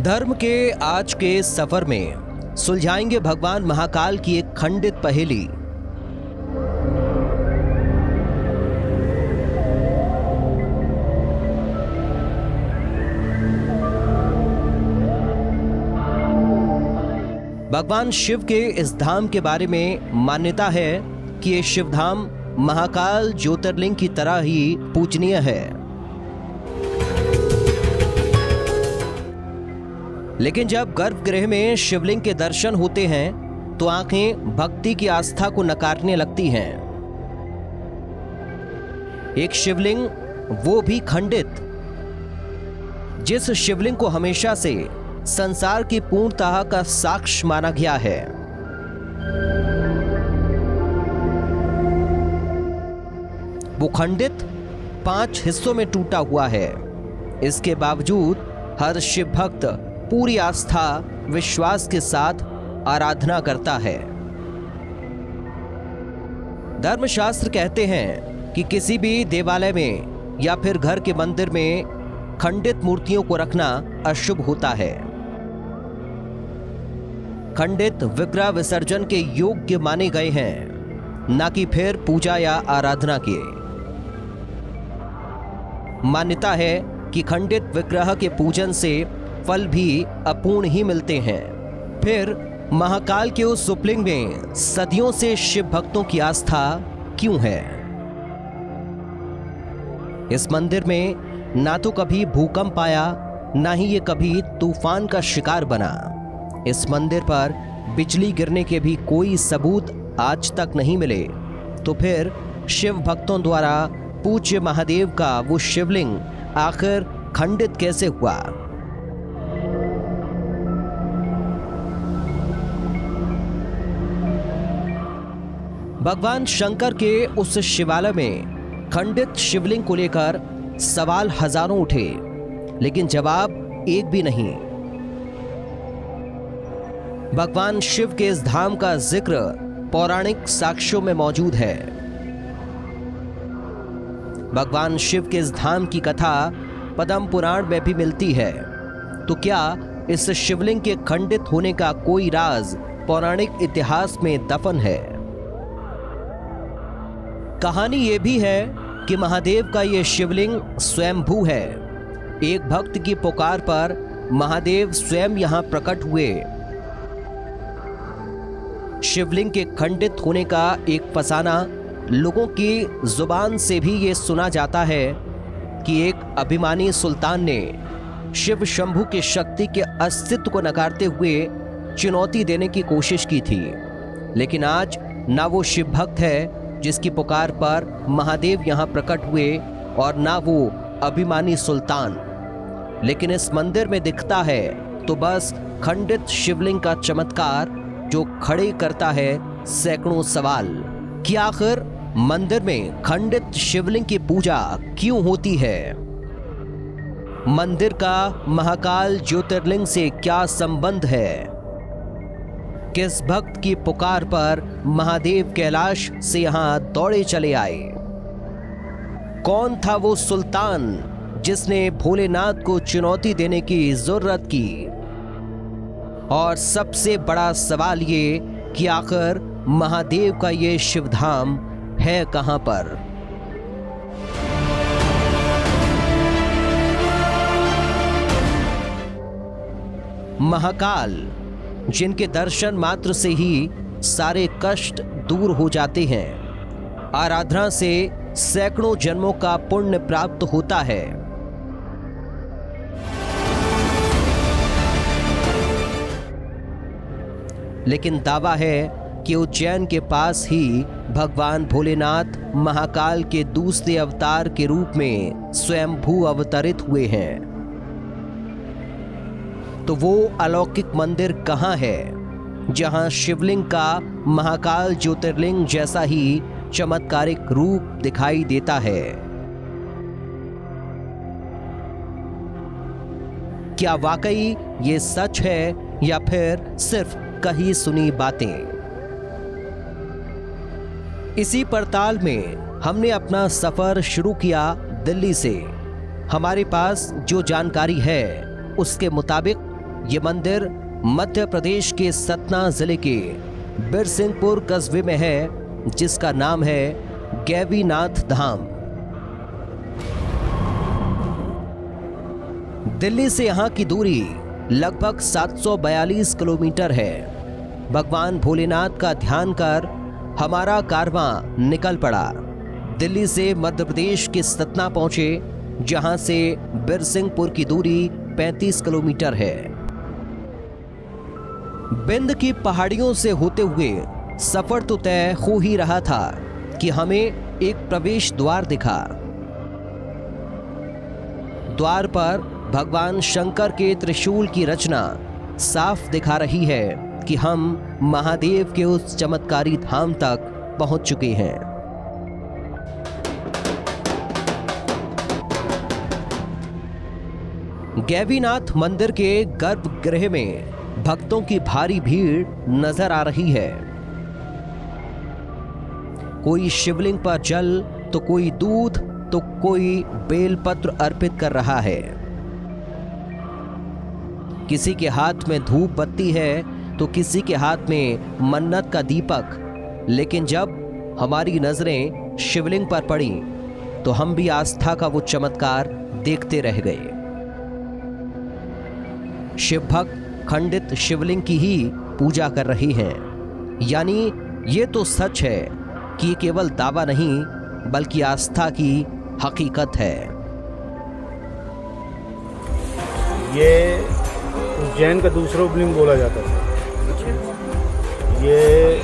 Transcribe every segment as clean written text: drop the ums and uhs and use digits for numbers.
धर्म के आज के सफर में सुलझाएंगे भगवान महाकाल की एक खंडित पहेली। भगवान शिव के इस धाम के बारे में मान्यता है कि ये शिव धाम महाकाल ज्योतिर्लिंग की तरह ही पूजनीय है। लेकिन जब गर्भगृह में शिवलिंग के दर्शन होते हैं तो आंखें भक्ति की आस्था को नकारने लगती हैं। एक शिवलिंग, वो भी खंडित, जिस शिवलिंग को हमेशा से संसार की पूर्णता का साक्ष्य माना गया है। वो खंडित 5 हिस्सों में टूटा हुआ है। इसके बावजूद हर शिव भक्त पूरी आस्था विश्वास के साथ आराधना करता है। धर्मशास्त्र कहते हैं कि किसी भी देवालय में या फिर घर के मंदिर में खंडित मूर्तियों को रखना अशुभ होता है। खंडित विग्रह विसर्जन के योग्य माने गए हैं, ना कि फिर पूजा या आराधना के। मान्यता है कि खंडित विग्रह के पूजन से फल भी अपूर्ण ही मिलते हैं। फिर महाकाल के उस शिवलिंग में सदियों से शिव भक्तों की आस्था क्यों है? इस मंदिर में ना तो कभी भूकंप आया, ना ही ये कभी तूफान का शिकार बना। इस मंदिर पर बिजली गिरने के भी कोई सबूत आज तक नहीं मिले। तो फिर शिव भक्तों द्वारा पूज्य महादेव का वो शिवलिंग आखिर खंडित कैसे हुआ? भगवान शंकर के उस शिवालय में खंडित शिवलिंग को लेकर सवाल हजारों उठे, लेकिन जवाब एक भी नहीं। भगवान शिव के इस धाम का जिक्र पौराणिक साक्ष्यों में मौजूद है। भगवान शिव के इस धाम की कथा पद्म पुराण में भी मिलती है। तो क्या इस शिवलिंग के खंडित होने का कोई राज पौराणिक इतिहास में दफन है? कहानी यह भी है कि महादेव का यह शिवलिंग स्वयंभू है। एक भक्त की पुकार पर महादेव स्वयं यहां प्रकट हुए। शिवलिंग के खंडित होने का एक फसाना लोगों की जुबान से भी ये सुना जाता है कि एक अभिमानी सुल्तान ने शिव शंभू की शक्ति के अस्तित्व को नकारते हुए चुनौती देने की कोशिश की थी। लेकिन आज ना वो शिव भक्त है जिसकी पुकार पर महादेव यहां प्रकट हुए, और ना वो अभिमानी सुल्तान। लेकिन इस मंदिर में दिखता है तो बस खंडित शिवलिंग का चमत्कार, जो खड़े करता है सैकड़ों सवाल कि आखिर मंदिर में खंडित शिवलिंग की पूजा क्यों होती है? मंदिर का महाकाल ज्योतिर्लिंग से क्या संबंध है? किस भक्त की पुकार पर महादेव कैलाश से यहां दौड़े चले आए? कौन था वो सुल्तान जिसने भोलेनाथ को चुनौती देने की जरूरत की? और सबसे बड़ा सवाल ये कि आखिर महादेव का ये शिवधाम है कहां पर? महाकाल, जिनके दर्शन मात्र से ही सारे कष्ट दूर हो जाते हैं। आराधना से सैकड़ों जन्मों का पुण्य प्राप्त होता है। लेकिन दावा है कि उज्जैन के पास ही भगवान भोलेनाथ महाकाल के दूसरे अवतार के रूप में स्वयंभू अवतरित हुए हैं। तो वो अलौकिक मंदिर कहां है जहां शिवलिंग का महाकाल ज्योतिर्लिंग जैसा ही चमत्कारिक रूप दिखाई देता है? क्या वाकई ये सच है या फिर सिर्फ कही सुनी बातें? इसी पड़ताल में हमने अपना सफर शुरू किया दिल्ली से। हमारे पास जो जानकारी है उसके मुताबिक ये मंदिर मध्य प्रदेश के सतना जिले के बिरसिंहपुर कस्बे में है, जिसका नाम है गैवीनाथ धाम। दिल्ली से यहाँ की दूरी लगभग 742 किलोमीटर है। भगवान भोलेनाथ का ध्यान कर हमारा कारवां निकल पड़ा। दिल्ली से मध्य प्रदेश के सतना पहुंचे, जहां से बिरसिंहपुर की दूरी 35 किलोमीटर है। बिंद की पहाड़ियों से होते हुए सफर तो तय हो ही रहा था कि हमें एक प्रवेश द्वार दिखा। द्वार पर भगवान शंकर के त्रिशूल की रचना साफ दिखा रही है कि हम महादेव के उस चमत्कारी धाम तक पहुंच चुके हैं। गैवीनाथ मंदिर के गर्भगृह में भक्तों की भारी भीड़ नजर आ रही है। कोई शिवलिंग पर जल, तो कोई दूध, तो कोई बेलपत्र अर्पित कर रहा है। किसी के हाथ में धूप बत्ती है, तो किसी के हाथ में मन्नत का दीपक। लेकिन जब हमारी नजरें शिवलिंग पर पड़ी, तो हम भी आस्था का वो चमत्कार देखते रह गए। शिव भक्त खंडित शिवलिंग की ही पूजा कर रहे हैं। यानी ये तो सच है कि ये केवल दावा नहीं, बल्कि आस्था की हकीकत है। ये उज्जैन का दूसरा उपलिंग बोला जाता है। ये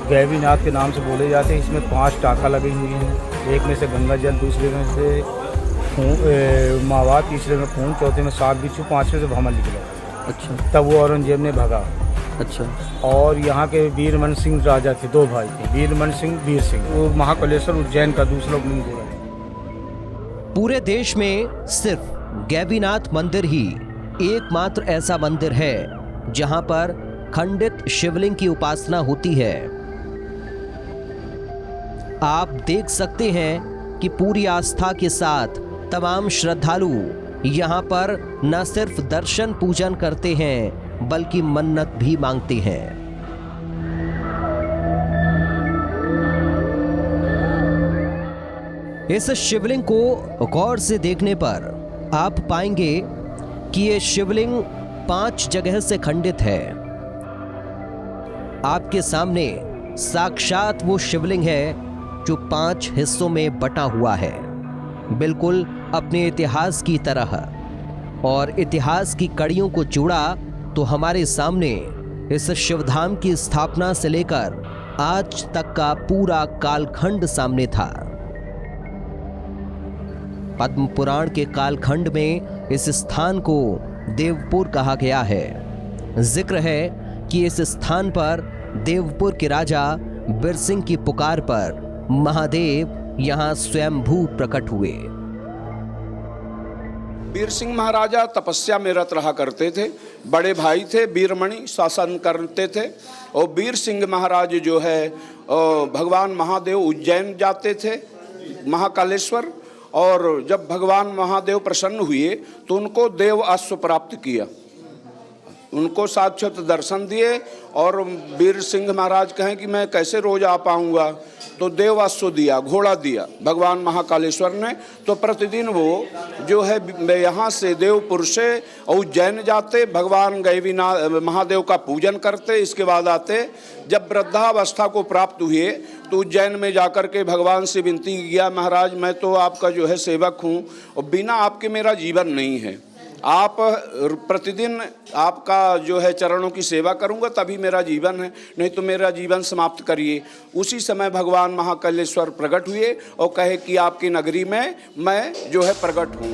गैवीनाथ के नाम से बोले जाते हैं। इसमें 5 टाँका लगे हुए हैं। एक में से गंगा जल, दूसरे में से मावा, तीसरे में खून, चौथे में सांप बिच्छू, 5वें से भमर निकला। अच्छा। तब वो औरंगजेब ने भगा। अच्छा। और यहाँ के वीरमन सिंह राजा थे, 2 भाई थे, वीरमन सिंह, वीर सिंह। वो महाकालेश्वर उज्जैन का दूसरा उपलिंग बोला जाता है। पूरे देश में सिर्फ गैवीनाथ मंदिर ही एकमात्र ऐसा मंदिर है जहां पर खंडित शिवलिंग की उपासना होती है। आप देख सकते हैं कि पूरी आस्था के साथ तमाम श्रद्धालु यहां पर न सिर्फ दर्शन पूजन करते हैं, बल्कि मन्नत भी मांगते हैं। इस शिवलिंग को गौर से देखने पर आप पाएंगे कि ये शिवलिंग 5 जगह से खंडित है। आपके सामने साक्षात वो शिवलिंग है जो 5 हिस्सों में बटा हुआ है, बिल्कुल अपने इतिहास की तरह। और इतिहास की कड़ियों को जोड़ा तो हमारे सामने इस शिवधाम की स्थापना से लेकर आज तक का पूरा कालखंड सामने था। पद्म पुराण के कालखंड में इस स्थान को देवपुर कहा गया है। जिक्र है कि इस स्थान पर देवपुर के राजा बिरसिंह की पुकार पर महादेव यहां स्वयंभू प्रकट हुए। वीर सिंह महाराजा तपस्या में रत रहा करते थे। बड़े भाई थे वीरमणि, शासन करते थे। और वीर सिंह महाराज जो है भगवान महादेव उज्जैन जाते थे, महाकालेश्वर। और जब भगवान महादेव प्रसन्न हुए तो उनको देव अश्व प्राप्त किया, उनको साक्षात दर्शन दिए। और वीर सिंह महाराज कहें कि मैं कैसे रोज आ पाऊंगा, तो देव अश्व दिया, घोड़ा दिया भगवान महाकालेश्वर ने। तो प्रतिदिन वो जो है यहाँ से देवपुर से उज्जैन जाते, भगवान गैवीनाथ महादेव का पूजन करते। इसके बाद आते, जब वृद्धावस्था को प्राप्त हुए तो उज्जैन में जाकर के भगवान से विनती किया, महाराज मैं तो आपका जो है सेवक हूँ और बिना आपके मेरा जीवन नहीं है। आप प्रतिदिन आपका जो है चरणों की सेवा करूंगा तभी मेरा जीवन है, नहीं तो मेरा जीवन समाप्त करिए। उसी समय भगवान महाकालेश्वर प्रकट हुए और कहे कि आपकी नगरी में मैं जो है प्रकट हूँ।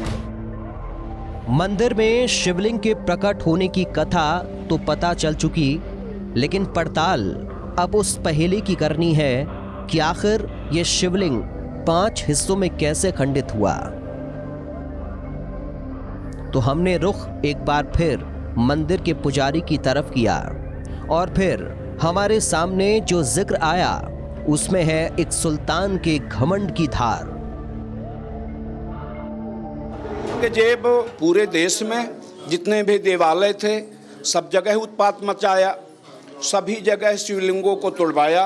मंदिर में शिवलिंग के प्रकट होने की कथा तो पता चल चुकी, लेकिन पड़ताल अब उस पहेली की करनी है कि आखिर ये शिवलिंग 5 हिस्सों में कैसे खंडित हुआ। तो हमने रुख एक बार फिर मंदिर के पुजारी की तरफ किया और फिर हमारे सामने जो जिक्र आया उसमें है एक सुल्तान के घमंड की धार। औरंगजेब पूरे देश में जितने भी देवालय थे सब जगह उत्पात मचाया, सभी जगह शिवलिंगों को तोड़वाया।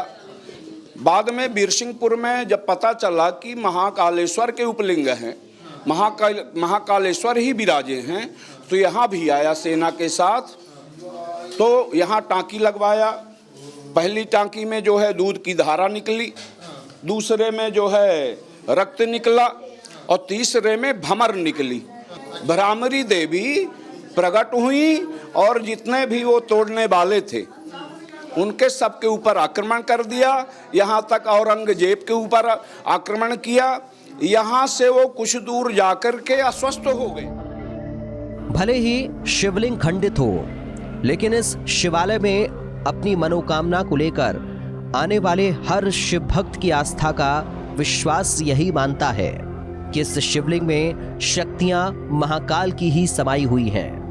बाद में बीरसिंहपुर में जब पता चला कि महाकालेश्वर के उपलिंग हैं, महाकालेश्वर ही विराजे हैं, तो यहाँ भी आया सेना के साथ। तो यहाँ टांकी लगवाया। पहली टांकी में जो है दूध की धारा निकली, दूसरे में जो है रक्त निकला और तीसरे में भमर निकली। भ्रामरी देवी प्रकट हुई और जितने भी वो तोड़ने वाले थे उनके सबके ऊपर आक्रमण कर दिया। यहाँ तक औरंगजेब के ऊपर आक्रमण किया। यहाँ से वो कुछ दूर जाकर के अस्वस्थ हो गए। भले ही शिवलिंग खंडित हो, लेकिन इस शिवालय में अपनी मनोकामना को लेकर आने वाले हर शिव भक्त की आस्था का विश्वास यही मानता है कि इस शिवलिंग में शक्तियां महाकाल की ही समाई हुई हैं।